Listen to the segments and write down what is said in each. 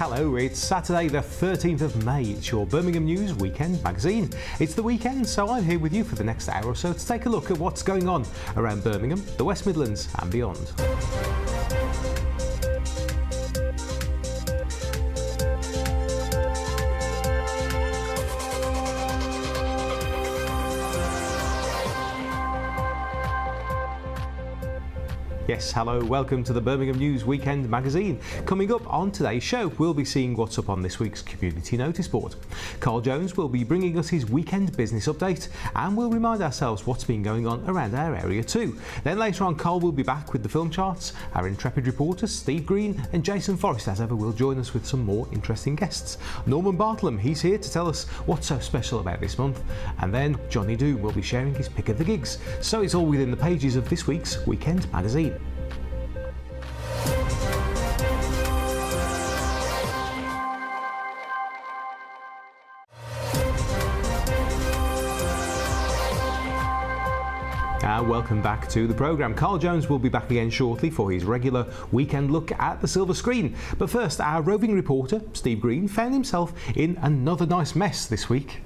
Hello, it's Saturday the 13th of May. It's your Birmingham News Weekend magazine. It's the weekend, so I'm here with you for the next hour or so to take a look at what's going on around Birmingham, the West Midlands and beyond. Yes, hello, welcome to the Birmingham News Weekend magazine. Coming up on today's show, we'll be seeing what's up on this week's community notice board. Carl Jones will be bringing us his weekend business update, and we'll remind ourselves what's been going on around our area too. Then later on, Carl will be back with the film charts. Our intrepid reporters, Steve Green and Jason Forrest, as ever, will join us with some more interesting guests. Norman Bartlam, he's here to tell us what's so special about this month. And then Johnny Doom will be sharing his pick of the gigs. So it's all within the pages of this week's Weekend magazine. Welcome back to the programme. Carl Jones will be back again shortly for his regular weekend look at the silver screen. But first, our roving reporter, Steve Green, found himself in another nice mess this week.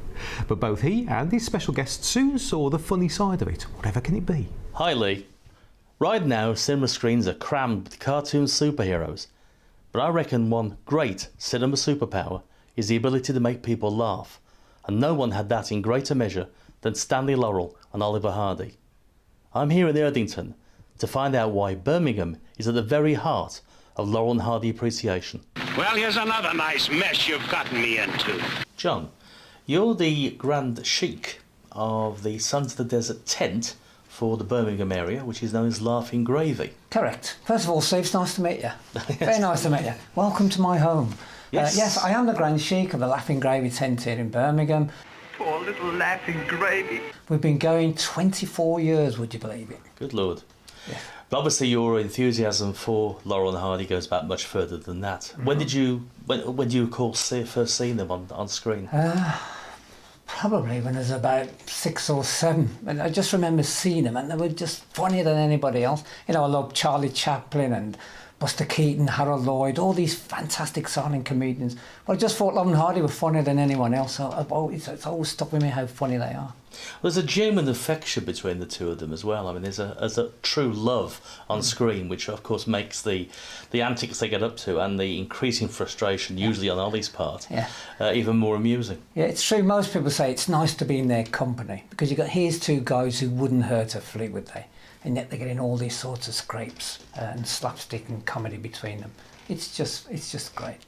But both he and his special guest soon saw the funny side of it, whatever can it be. Hi Lee. Right now, cinema screens are crammed with cartoon superheroes. But I reckon one great cinema superpower is the ability to make people laugh. And no one had that in greater measure than Stanley Laurel and Oliver Hardy. I'm here in Erdington to find out why Birmingham is at the very heart of Laurel and Hardy appreciation. Well, here's another nice mess you've gotten me into. John, you're the Grand Sheik of the Sons of the Desert tent for the Birmingham area, which is known as Laughing Gravy. Correct. First of all, Steve, it's nice to meet you. Very nice to meet you. Welcome to my home. Yes, I am the Grand Sheik of the Laughing Gravy tent here in Birmingham. Poor little Laughing Gravy. We've been going 24 years, would you believe it? Good Lord. Yeah. But obviously your enthusiasm for Laurel and Hardy goes back much further than that. Mm-hmm. When did you recall first seeing them on screen? Probably when I was about 6 or 7. And I just remember seeing them and they were just funnier than anybody else. You know, I love Charlie Chaplin and Buster Keaton, Harold Lloyd, all these fantastic silent comedians. But I just thought Laurel and Hardy were funnier than anyone else. So it's always stuck with me how funny they are. There's a genuine affection between the two of them as well. I mean, there's a true love on screen, which of course makes the antics they get up to and the increasing frustration, usually on Ollie's part, even more amusing. Yeah, it's true. Most people say it's nice to be in their company because here's two guys who wouldn't hurt a flea, would they? And yet they're getting all these sorts of scrapes and slapstick and comedy between them. It's just great.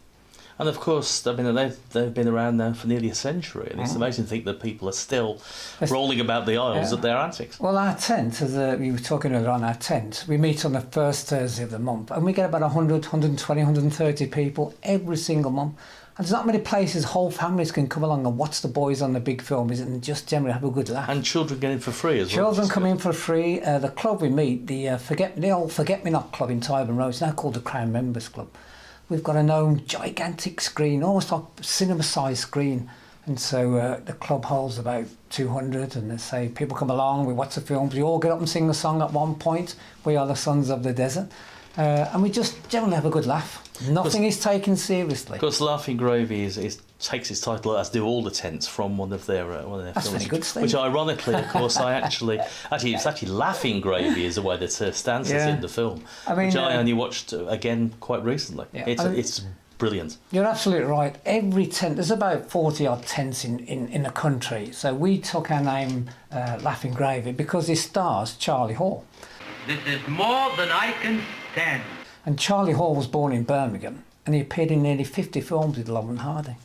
And of course, I mean, they've been around now for nearly a century, and it's amazing to think that people are still rolling about the aisles at their antics. Well, our tent, as we were talking earlier on, our tent, we meet on the first Thursday of the month, and we get about 100, 120, 130 people every single month. And there's not many places whole families can come along and watch the boys on the big film, is it, and just generally have a good laugh. And children get in for free as well. Children come in for free. The club we meet, the old Forget-Me-Not Club in Tyburn Road, it's now called the Crown Members Club. We've got an own gigantic screen, almost like cinema-sized screen. And so the club holds about 200, and they say people come along, we watch the films, we all get up and sing the song at one point, We Are the Sons of the Desert. And we just generally have a good laugh. Nothing is taken seriously. Of course, Laughing Gravy takes its title, as do all the tents, from one of their films. That's very good, Steve. Which, ironically, of course, it's actually Laughing Gravy is the way that stands in the film, which I only watched again quite recently. Yeah. It's brilliant. You're absolutely right. Every tent, there's about 40 odd tents in the country. So we took our name Laughing Gravy because it stars Charlie Hall. This is more than I can stand. And Charlie Hall was born in Birmingham, and he appeared in nearly 50 films with Laurel and Hardy.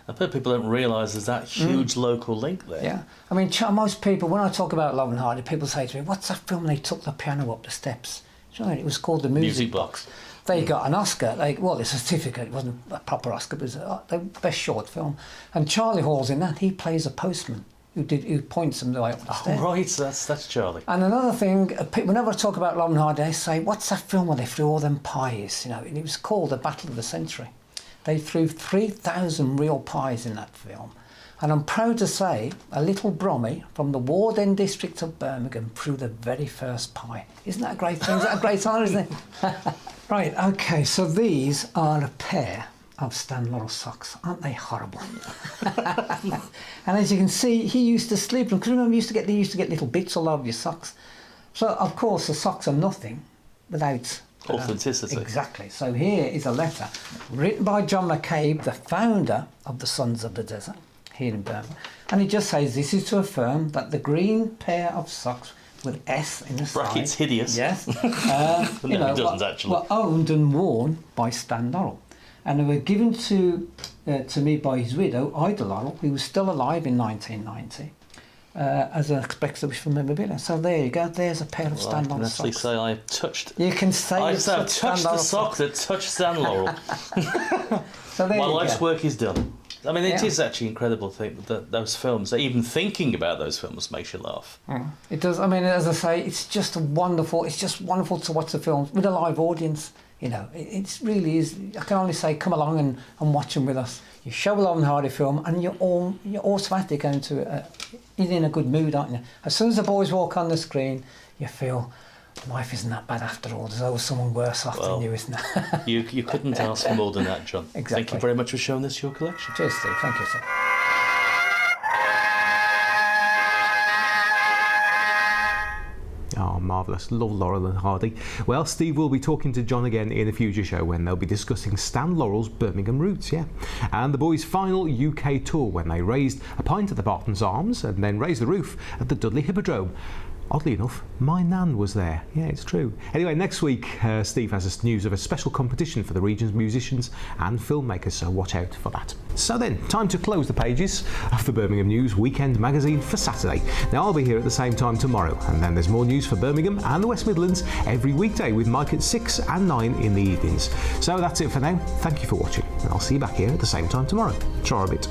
I bet people don't realise there's that huge local link there. Yeah. I mean, most people, when I talk about Laurel and Hardy, people say to me, what's that film they took the piano up the steps? Right, it was called The Music Box. They got an Oscar, a certificate. It wasn't a proper Oscar, but it was the best short film. And Charlie Hall's in that. He plays a postman who points them the way up the stairs. Oh, right, that's Charlie. And another thing, whenever I talk about Laurel and Hardy, they say, what's that film where they threw all them pies? You know, and it was called The Battle of the Century. They threw 3,000 real pies in that film. And I'm proud to say, a little Brummy from the Ward End district of Birmingham threw the very first pie. Isn't that a great thing? Is that a great honour, isn't it? Right, okay, so these are a pair of Stan Laurel socks. Aren't they horrible? And as you can see, he used to sleep in them, because remember, they used to get little bits all over your socks. So, of course, the socks are nothing without authenticity. Exactly. So here is a letter written by John McCabe, the founder of the Sons of the Desert here in Birmingham. And it just says, this is to affirm that the green pair of socks with S in the brackets side, hideous. Yes. No, it doesn't actually. Were owned and worn by Stan Laurel. And they were given to me by his widow, Ida Laurel, who was still alive in 1990. As an expensive for memorabilia. So there you go. There's a pair of Stan Laurel socks. I can actually say I've touched. You can say I've touched the sock that touched Stan Laurel. So there my you life's go. work is done. I mean, it is actually incredible to think that those films, even thinking about those films, makes you laugh. It does. I mean, as I say, it's just wonderful. It's just wonderful to watch the films with a live audience. You know, it really is. I can only say, come along and watch them with us. You show a Laurel and Hardy film, and you're automatically going to in a good mood, aren't you? As soon as the boys walk on the screen, you feel life isn't that bad after all. There's always someone worse off than you, isn't there? you couldn't ask for more than that, John. Exactly. Thank you very much for showing us your collection. Cheers, Steve. Thank you, sir. Oh, marvellous. Love Laurel and Hardy. Well, Steve will be talking to John again in a future show when they'll be discussing Stan Laurel's Birmingham roots, and the boys' final UK tour when they raised a pint at the Barton's Arms and then raised the roof at the Dudley Hippodrome. Oddly enough, my nan was there. Yeah, it's true. Anyway, next week, Steve has us news of a special competition for the region's musicians and filmmakers, so watch out for that. So then, time to close the pages of the Birmingham News Weekend magazine for Saturday. Now, I'll be here at the same time tomorrow, and then there's more news for Birmingham and the West Midlands every weekday with Mike at 6 and 9 in the evenings. So that's it for now. Thank you for watching, and I'll see you back here at the same time tomorrow. Ciao a bit.